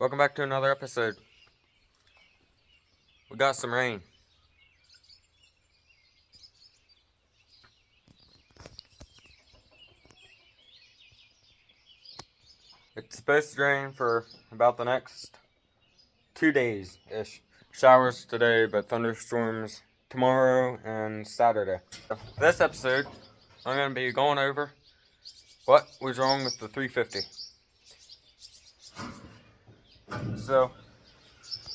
Welcome back to another episode. We got some rain. It's supposed to rain for about the next 2 days-ish. Showers today, but thunderstorms tomorrow and Saturday. This episode, I'm going to be going over what was wrong with the 350. So,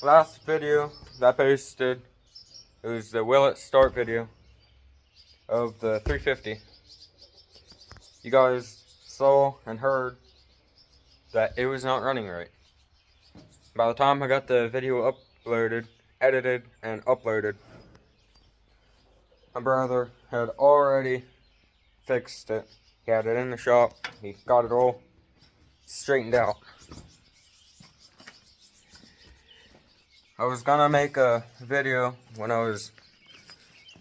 last video that I posted, it was the will it start video of the 350. You guys saw and heard that it was not running right. By the time I got the video uploaded, edited, and uploaded, my brother had already fixed it. He had it in the shop. He got it all straightened out. I was gonna make a video when I was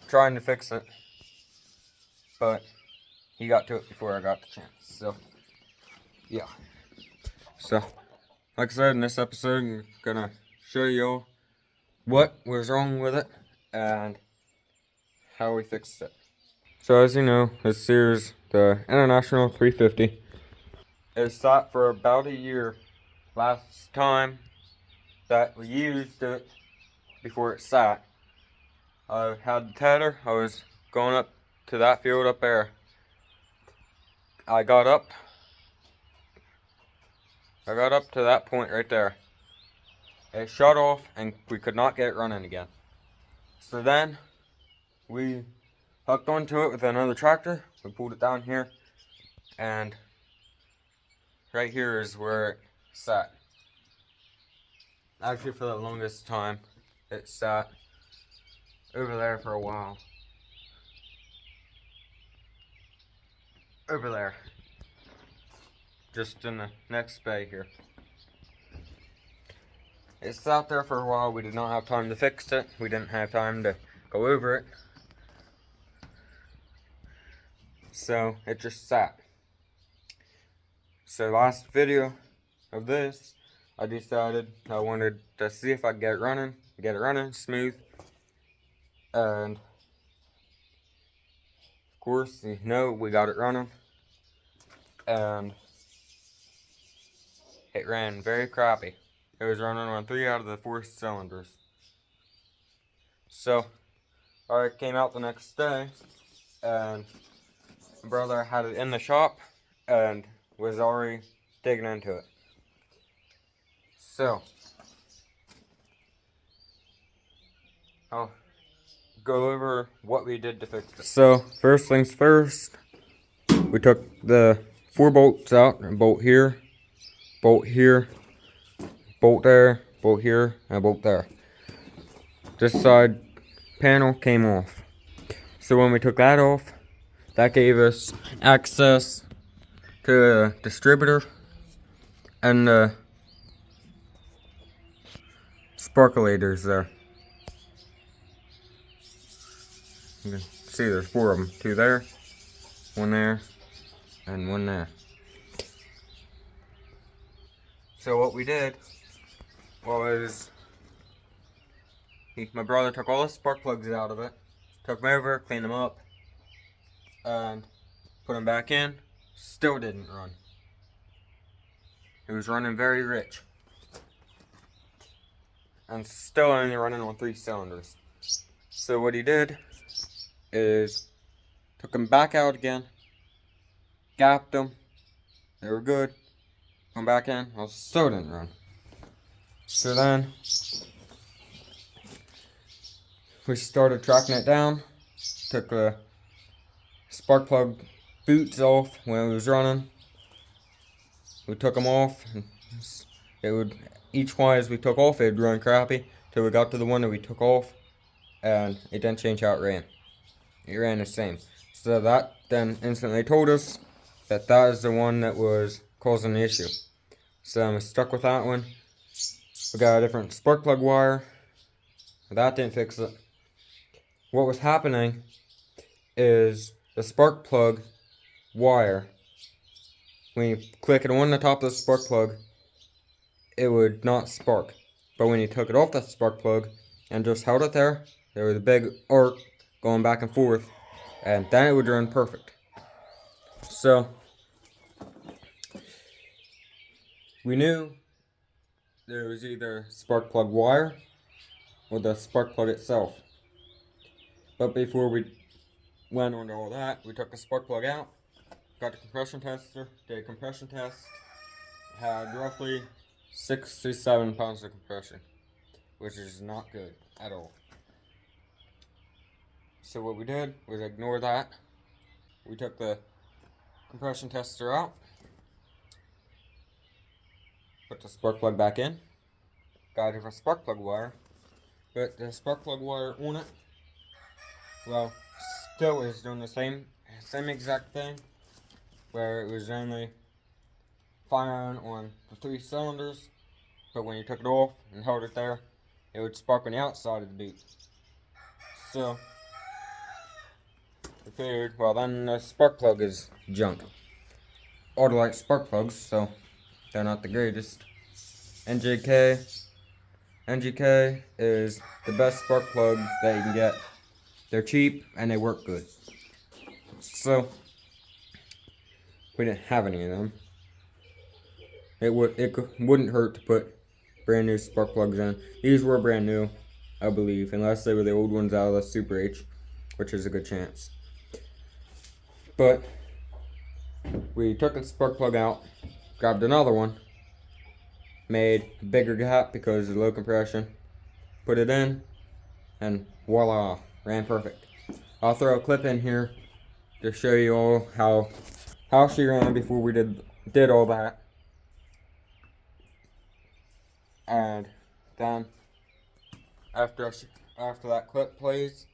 trying to fix it, but he got to it before I got the chance. So, yeah. So, like I said, in this episode, I'm gonna show you what was wrong with it and how we fixed it. So, as you know, this here's the International 350. It sat for about a year. Last time that we used it before it sat, I had the tether. I was going up to that field up there. I got up to that point right there. It shut off and we could not get it running again. So then we hooked onto it with another tractor. We pulled it down here, and right here is where it sat. Actually, for the longest time, it sat over there for a while. Over there. Just in the next bay here. It sat there for a while. We did not have time to fix it. We didn't have time to go over it. So it just sat. So last video of this, I decided I wanted to see if I could get it running smooth. And of course, you know, we got it running. And it ran very crappy. It was running on 3 out of the 4 cylinders. So, I came out the next day, and my brother had it in the shop, and was already digging into it. So, I'll go over what we did to fix it. So, first things first, we took the 4 bolts out, and bolt here, bolt here, bolt there, bolt here, and bolt there. This side panel came off. So when we took that off, that gave us access to the distributor and the sparkulators there. You can see there's 4 of them. 2 there, 1 there, and 1 there. So what we did was, my brother took all the spark plugs out of it, took them over, cleaned them up, and put them back in. Still didn't run. It was running very rich. And still only running on 3 cylinders. So what he did is took them back out again, gapped them, they were good, come back in, well, still didn't run. So then we started tracking it down, took the spark plug boots off when it was running. We took them off, and it would, each one as we took off, it would run crappy till we got to the one that we took off, and it didn't change how it ran. It ran the same. So that then instantly told us that that is the one that was causing the issue. So I'm stuck with that one. We got a different spark plug wire. That didn't fix it. What was happening is the spark plug wire, when you click it on the top of the spark plug, it would not spark. But when you took it off that spark plug and just held it there was a big arc going back and forth, and then it would run perfect. So we knew there was either spark plug wire or the spark plug itself. But before we went on to all that, we took the spark plug out, got the compression tester, did a compression test, had roughly 67 pounds of compression, which is not good at all. So what we did was ignore that. We took the compression tester out, put the spark plug back in, got a different spark plug wire, but the spark plug wire on it, well, still is doing the same exact thing, where it was only firing on the 3 cylinders, but when you took it off and held it there, it would spark on the outside of the boot. So we figured, well, then the spark plug is junk. All the like spark plugs, so they're not the greatest. NGK is the best spark plug that you can get. They're cheap and they work good. So we didn't have any of them. It wouldn't hurt to put brand new spark plugs in. These were brand new, I believe, unless they were the old ones out of the Super H, which is a good chance. But we took the spark plug out, grabbed another one, made a bigger gap because of low compression, put it in, and voila, ran perfect. I'll throw a clip in here to show you all how she ran before we did all that. And then after that clip plays,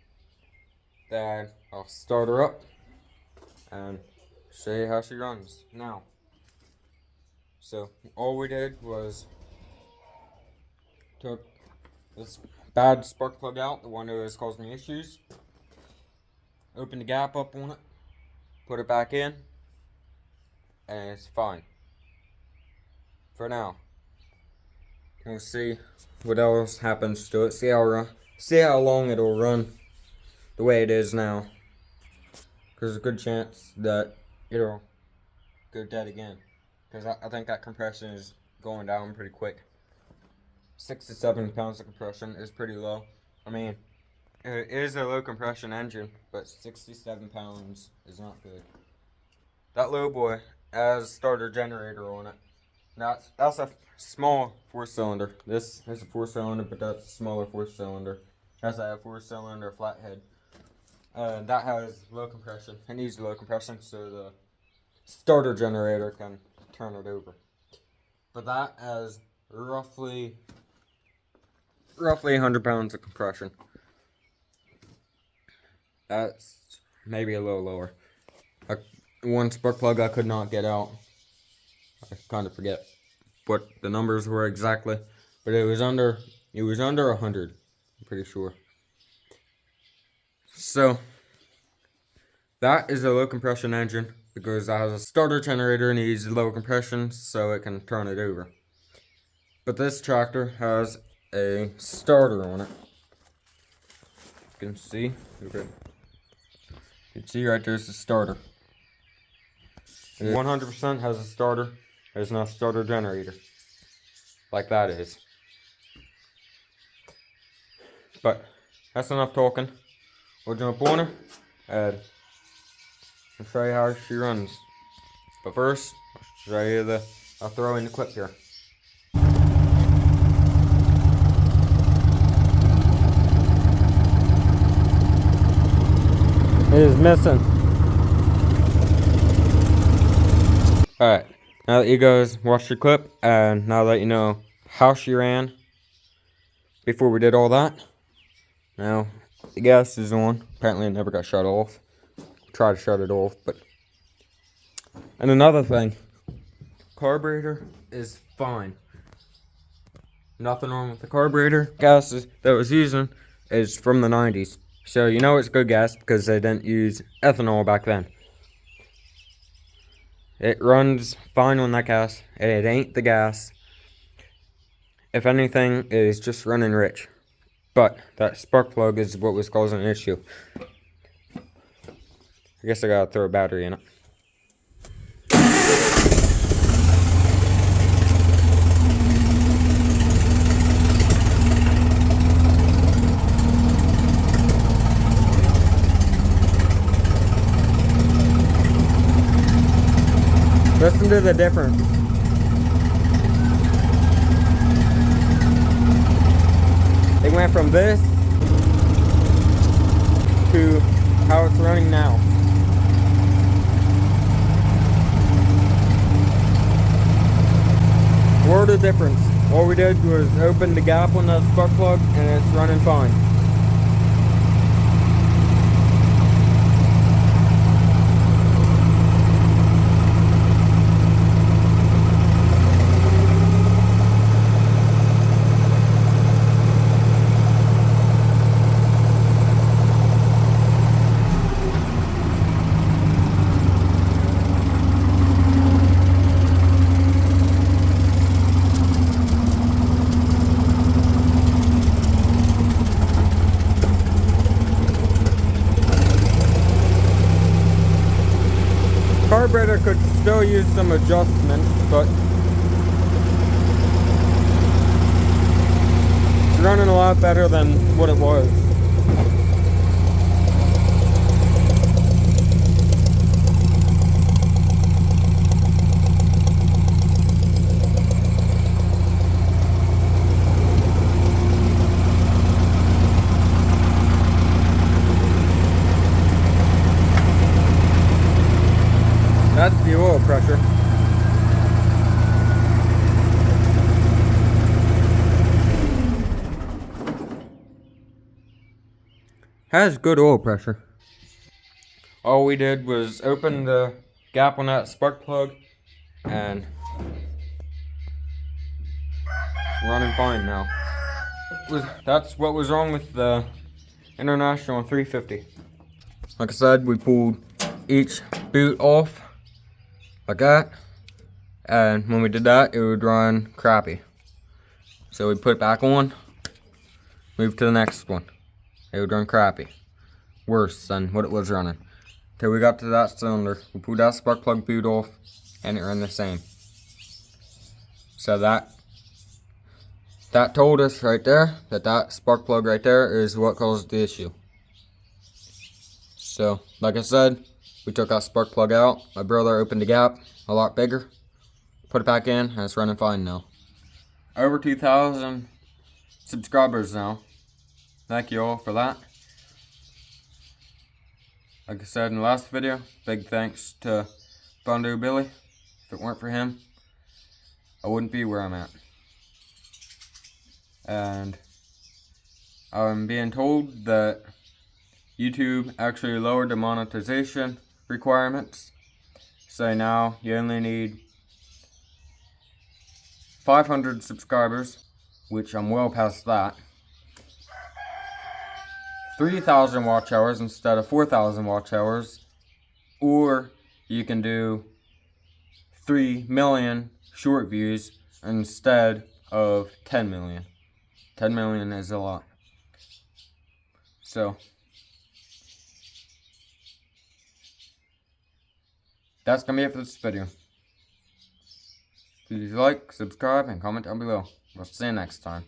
then I'll start her up and show you how she runs now. So all we did was took this bad spark plug out, the one that was causing me issues, opened the gap up on it, put it back in, and it's fine for now. We'll see what else happens to it. See how long it'll run the way it is now. Because there's a good chance that it'll go dead again. Because I think that compression is going down pretty quick. 6 to 7 pounds of compression is pretty low. I mean, it is a low compression engine, but 67 pounds is not good. That low boy has a starter generator on it. That's a small 4-cylinder. This is a 4-cylinder, but that's a smaller 4-cylinder. Has a 4-cylinder flathead. That has low compression. It needs low compression so the starter generator can turn it over. But that has roughly 100 pounds of compression. That's maybe a little lower. One spark plug I could not get out. I kind of forget what the numbers were exactly, but it was under 100, I'm pretty sure. So that is a low compression engine because it has a starter generator and needs low compression so it can turn it over. But this tractor has a starter on it. You can see, right there's the starter. 100% has a starter. There's no starter generator, like that is. But that's enough talking. We'll jump on her and I'll show you how she runs. But first, I'll throw in the clip here. It is missing. Alright. Now that you guys watched the clip, and now that you know how she ran before we did all that, now the gas is on. Apparently it never got shut off. Tried to shut it off, but... And another thing, carburetor is fine. Nothing wrong with the carburetor. Gas that was using is from the 90s. So you know it's good gas because they didn't use ethanol back then. It runs fine on that gas. It ain't the gas. if anything, is just running rich. But that spark plug is what was causing an issue. I guess I gotta throw a battery in it. Listen to the difference. It went from this to how it's running now. World of difference. All we did was open the gap on that spark plug and it's running fine. Carburetor could still use some adjustments, but it's running a lot better than what it was. That's the oil pressure. Has good oil pressure. All we did was open the gap on that spark plug and running fine now. That's what was wrong with the International 350. Like I said, we pulled each boot off like that, and when we did that, it would run crappy. So we put it back on, move to the next one. It would run crappy, worse than what it was running. Till we got to that cylinder, we pulled that spark plug boot off, and it ran the same. So that told us right there that spark plug right there is what caused the issue. So, like I said, we took that spark plug out. My brother opened the gap a lot bigger, put it back in, and it's running fine now. Over 2,000 subscribers now. Thank you all for that. Like I said in the last video, big thanks to Bondo Billy. If it weren't for him, I wouldn't be where I'm at. And I'm being told that YouTube actually lowered the monetization requirements. So now you only need 500 subscribers, which I'm well past that. 3,000 watch hours instead of 4,000 watch hours. Or you can do 3 million short views instead of 10 million. 10 million is a lot. So that's gonna be it for this video. Please like, subscribe, and comment down below. We'll see you next time.